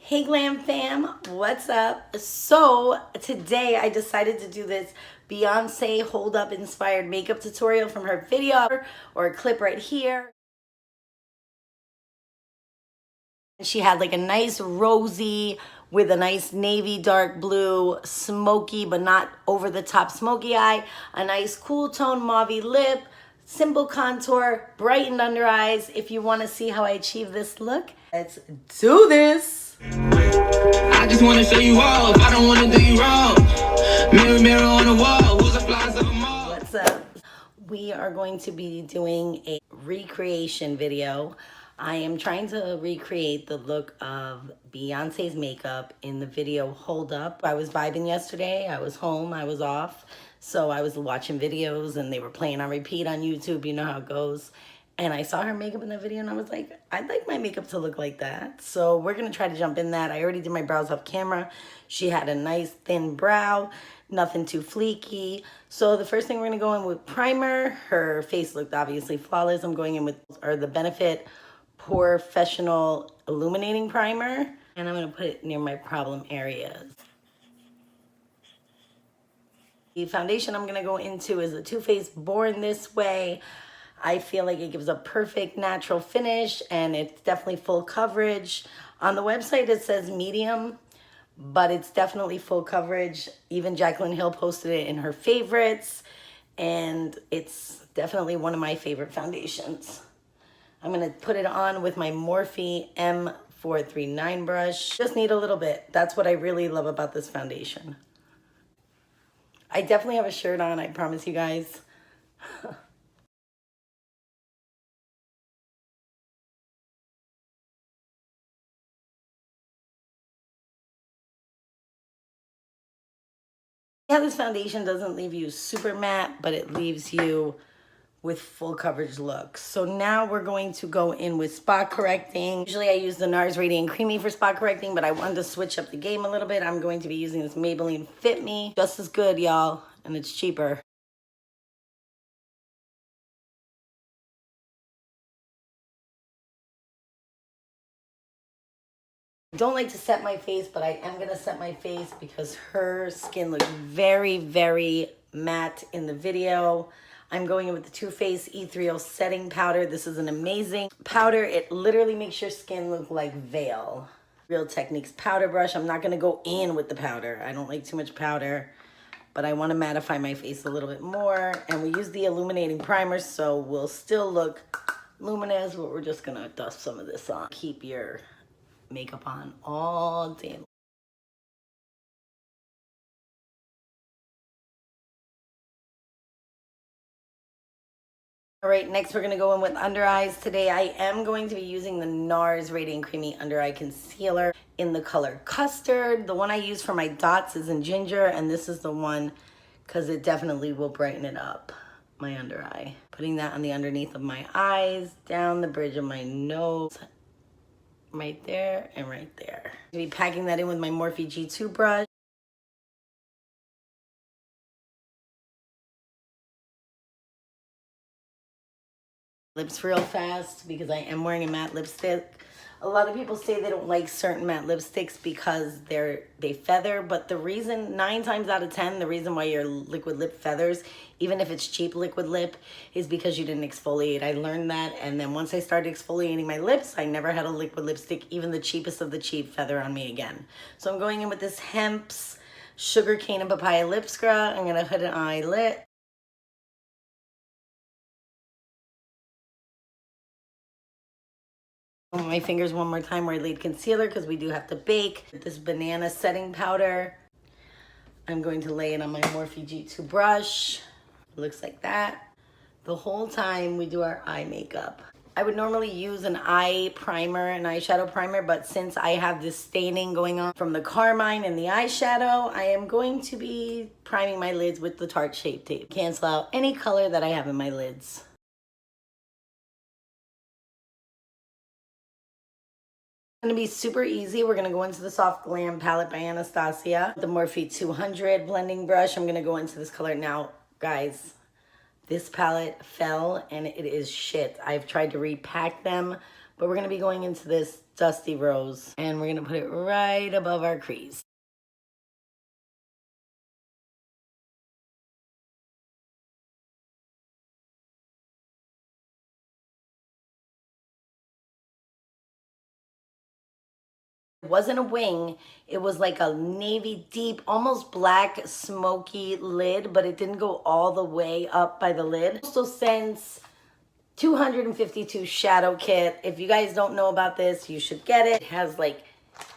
Hey Glam Fam, what's up? So today I decided to do this Beyonce hold up inspired makeup tutorial from her video or a clip right here. She had like a nice rosy with a nice navy dark blue smoky but not over the top smoky eye, a nice cool tone mauve lip, simple contour, brightened under eyes. If you want to see how I achieve this look, let's do this. I just wanna show you off. I don't wanna do you wrong. Mirror, mirror on the wall. Who's the flies of them all? What's up? We are going to be doing a recreation video. I am trying to recreate the look of Beyonce's makeup in the video Hold Up. I was vibing yesterday. I was home. I was off. So I was watching videos and they were playing on repeat on YouTube. You know how it goes. And I saw her makeup in the video and I was like, I'd like my makeup to look like that. So we're going to try to jump in that. I already did my brows off camera. She had a nice thin brow, nothing too fleeky. So the first thing we're going to go in with primer. Her face looked obviously flawless. I'm going in with the Benefit Porefessional Illuminating Primer. And I'm going to put it near my problem areas. The foundation I'm going to go into is the Too Faced Born This Way. I feel like it gives a perfect natural finish and it's definitely full coverage. On the website it says medium, but it's definitely full coverage. Even Jaclyn Hill posted it in her favorites and it's definitely one of my favorite foundations. I'm going to put it on with my Morphe M439 brush. Just need a little bit. That's what I really love about this foundation. I definitely have a shirt on, I promise you guys. Yeah, this foundation doesn't leave you super matte, but it leaves you with full coverage looks. So now we're going to go in with spot correcting. Usually I use the NARS Radiant Creamy for spot correcting, but I wanted to switch up the game a little bit. I'm going to be using this Maybelline Fit Me. Just as good, y'all, and it's cheaper. I don't like to set my face, but I am going to set my face because her skin looks very, very matte in the video. I'm going in with the Too Faced Ethereal Setting Powder. This is an amazing powder. It literally makes your skin look like Veil. Real Techniques powder brush. I'm not going to go in with the powder. I don't like too much powder, but I want to mattify my face a little bit more. And we use the Illuminating Primer, so we'll still look luminous, but we're just going to dust some of this on. Keep your makeup on all day. All right, next we're going to go in with under eyes. Today I am going to be using the NARS Radiant Creamy Under Eye Concealer in the color Custard. The one I use for my dots is in Ginger, and this is the one because it definitely will brighten it up, my under eye. Putting that on the underneath of my eyes, down the bridge of my nose, right there and right there. I'm going to be packing that in with my Morphe G2 brush. Lips real fast because I am wearing a matte lipstick. A lot of people say they don't like certain matte lipsticks because they feather, but the reason, 9 times out of 10, the reason why your liquid lip feathers, even if it's cheap liquid lip, is because you didn't exfoliate. I learned that, and then once I started exfoliating my lips, I never had a liquid lipstick, even the cheapest of the cheap, feather on me again. So I'm going in with this Hemp's Sugar Cane and Papaya Lip Scrub. I'm gonna put it on my lip. My fingers one more time where I laid concealer because we do have to bake. This banana setting powder, I'm going to lay it on my Morphe G2 brush. It looks like that. The whole time we do our eye makeup. I would normally use an eye primer, an eyeshadow primer, but since I have this staining going on from the carmine and the eyeshadow, I am going to be priming my lids with the Tarte Shape Tape. Cancel out any color that I have in my lids. Gonna be super easy. We're gonna go into the Soft Glam palette by Anastasia. The Morphe 200 blending brush. I'm gonna go into this color now. Guys, this palette fell and it is shit. I've tried to repack them, But we're going to be going into this Dusty Rose, and we're going to put it right above our crease. It wasn't a wing, it was like a navy deep, almost black, smoky lid, but it didn't go all the way up by the lid. Coastal Scents 252 Shadow Kit. If you guys don't know about this, you should get it. It has like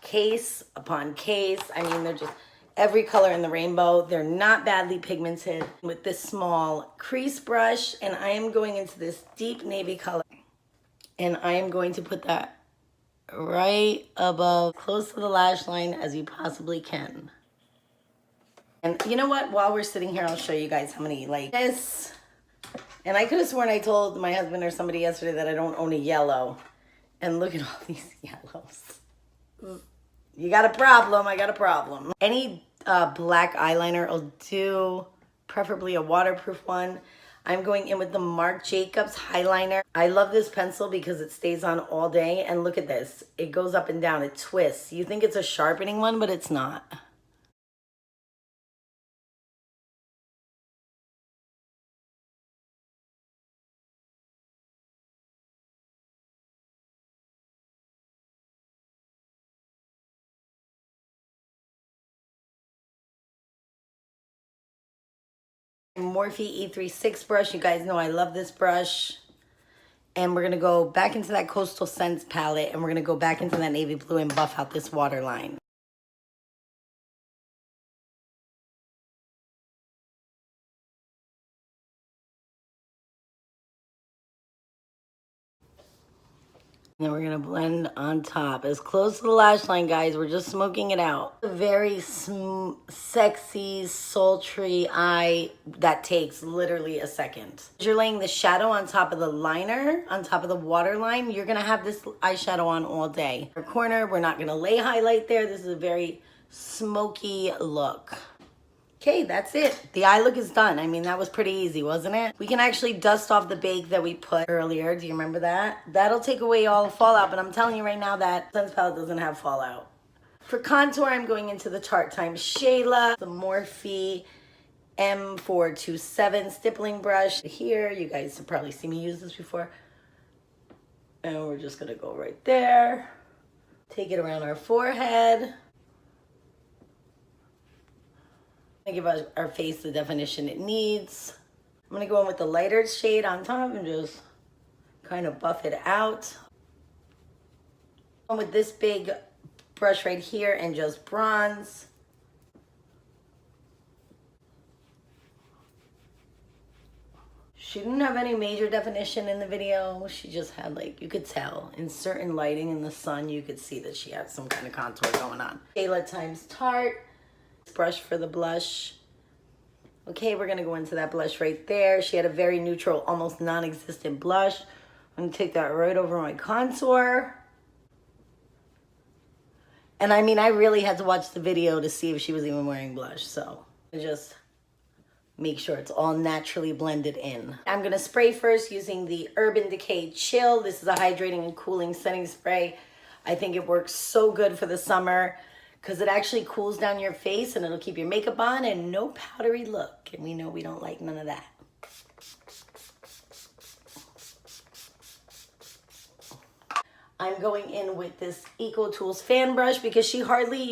case upon case. I mean, they're just every color in the rainbow. They're not badly pigmented. With this small crease brush, and I am going into this deep navy color, and I am going to put that right above, close to the lash line as you possibly can. And you know what? While we're sitting here, I'll show you guys how many like this. And I could have sworn I told my husband or somebody yesterday that I don't own a yellow. And look at all these yellows. You got a problem, I got a problem. Any black eyeliner will do, preferably a waterproof one. I'm going in with the Marc Jacobs hyliner. I love this pencil because it stays on all day. And look at this. It goes up and down. It twists. You think it's a sharpening one, but it's not. Morphe E36 brush. You guys know I love this brush. And we're going to go back into that Coastal Scents palette, and we're going to go back into that navy blue and buff out this waterline. And then we're going to blend on top. As close to the lash line, guys. We're just smoking it out. A very sexy, sultry eye that takes literally a second. As you're laying the shadow on top of the liner, on top of the waterline, you're going to have this eyeshadow on all day. Our corner, we're not going to lay highlight there. This is a very smoky look. Okay, that's it. The eye look is done. I mean, that was pretty easy, wasn't it? We can actually dust off the bake that we put earlier. Do you remember that? That'll take away all the fallout, but I'm telling you right now that Sense palette doesn't have fallout. For contour, I'm going into the Tarte times Shayla, the Morphe M427 stippling brush. Here, you guys have probably seen me use this before. And we're just gonna go right there. Take it around our forehead. Give our face the definition it needs. I'm gonna go in with the lighter shade on top and just kind of buff it out. With this big brush right here and just bronze. She didn't have any major definition in the video. She just had, like, you could tell in certain lighting in the sun, you could see that she had some kind of contour going on. Shayla times Tarte. Brush for the blush. Okay, we're gonna go into that blush right there. She had a very neutral, almost non-existent blush. I'm gonna take that right over my contour. And I mean, I really had to watch the video to see if she was even wearing blush, so just make sure it's all naturally blended in. I'm gonna spray first using the Urban Decay Chill. This is a hydrating and cooling setting spray. I think it works so good for the summer, because it actually cools down your face and it'll keep your makeup on and no powdery look. And we know we don't like none of that. I'm going in with this Eco Tools fan brush because you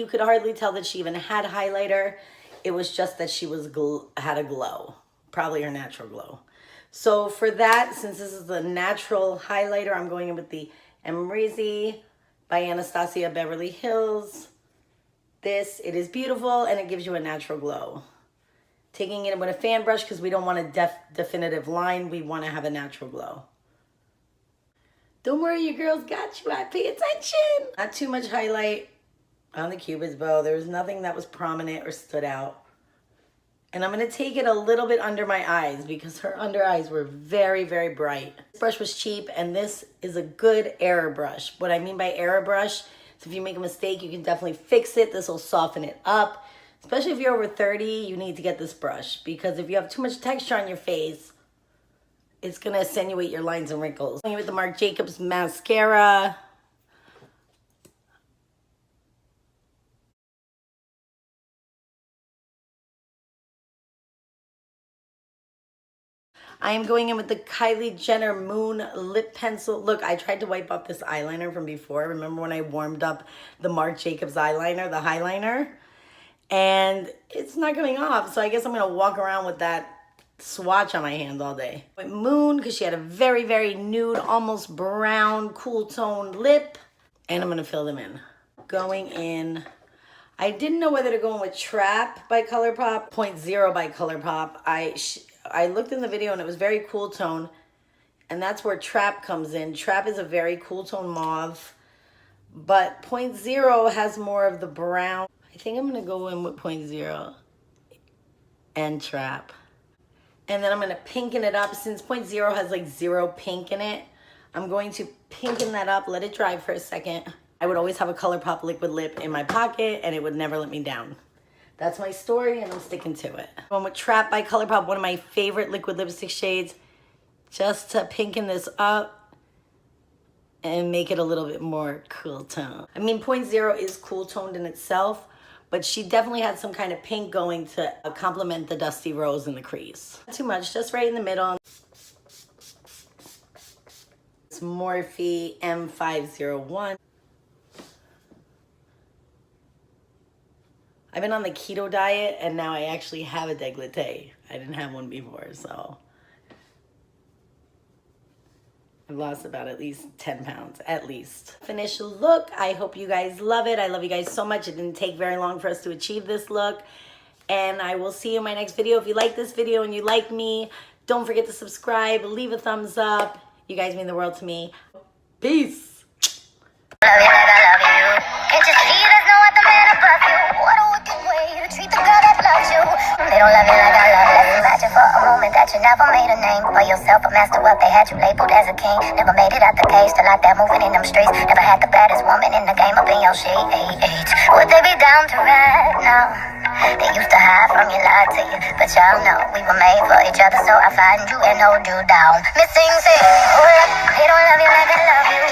could hardly tell that she even had highlighter. It was just that she had a glow, probably her natural glow. So for that, since this is the natural highlighter, I'm going in with the Amrezy by Anastasia Beverly Hills. It is beautiful and it gives you a natural glow. Taking it with a fan brush because we don't want a definitive line. We want to have a natural glow. Don't worry, your girl's got you. I pay attention. Not too much highlight on the cupid's bow. There was nothing that was prominent or stood out. And I'm going to take it a little bit under my eyes because her under eyes were very, very bright. This brush was cheap and this is a good error brush. What I mean by error brush, so if you make a mistake, you can definitely fix it. This will soften it up. Especially if you're over 30, you need to get this brush because if you have too much texture on your face, It's gonna attenuate your lines and wrinkles. Going with the Marc Jacobs mascara. I am going in with the Kylie Jenner Moon Lip Pencil. Look, I tried to wipe off this eyeliner from before. Remember when I warmed up the Marc Jacobs eyeliner, the hyliner? And it's not coming off, so I guess I'm gonna walk around with that swatch on my hand all day. With Moon, because she had a very, very nude, almost brown, cool toned lip. And I'm gonna fill them in. Going in, I didn't know whether to go in with Trap by Colourpop, 0.0 by Colourpop. I looked in the video and it was very cool tone, and that's where Trap comes in. Trap is a very cool tone mauve, but 0.0 has more of the brown. I think I'm gonna go in with 0.0 and Trap. And then I'm gonna pinken it up. Since 0.0 has like 0 pink in it, I'm going to pinken that up, let it dry for a second. I would always have a Colourpop liquid lip in my pocket and it would never let me down. That's my story and I'm sticking to it. Going with Trap by Colourpop, one of my favorite liquid lipstick shades, just to pinken this up and make it a little bit more cool tone. I mean, 0.0 is cool toned in itself, but she definitely had some kind of pink going to complement the dusty rose in the crease. Not too much, just right in the middle. It's Morphe M501. I've been on the keto diet and now I actually have a décolleté. I didn't have one before, so I've lost about at least 10 pounds, at least. Finished look. I hope you guys love it. I love you guys so much. It didn't take very long for us to achieve this look. And I will see you in my next video. If you like this video and you like me, don't forget to subscribe, leave a thumbs up. You guys mean the world to me. Peace. Love you like I love you. Can't you see there's no other man above you? What a wicked way to treat the girl that loves you. They don't love you like I love you. Imagine for a moment that you never made a name for yourself, a master what they had you labeled as a king. Never made it out the cage, still out there moving in them streets. Never had the baddest woman in the game up in your shade. Would they be down to ride now? They used to hide from you, lie to you, but y'all know we were made for each other, so I find you and hold you down. Missing say, hold up, they don't love you like I love you.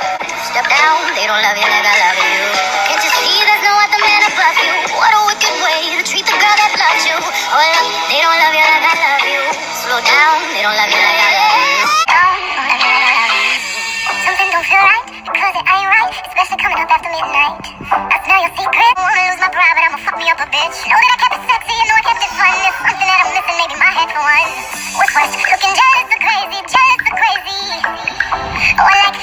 Step down, they don't love you like I love you. Can't you see there's no other man above you? What a wicked way to treat the girl that loves you. Hold up, they don't love you like I love you. Slow down, they don't love you like I love you. Something don't feel right, because it ain't right, especially coming up after midnight. I smell your secret, I wanna lose my pride, but I'ma fuck me up a bitch. Know that I kept it sexy, you know I kept it fun. There's something that I'm missing, maybe my head for one. What's worse, looking jealous or crazy, jealous or crazy. Oh, I like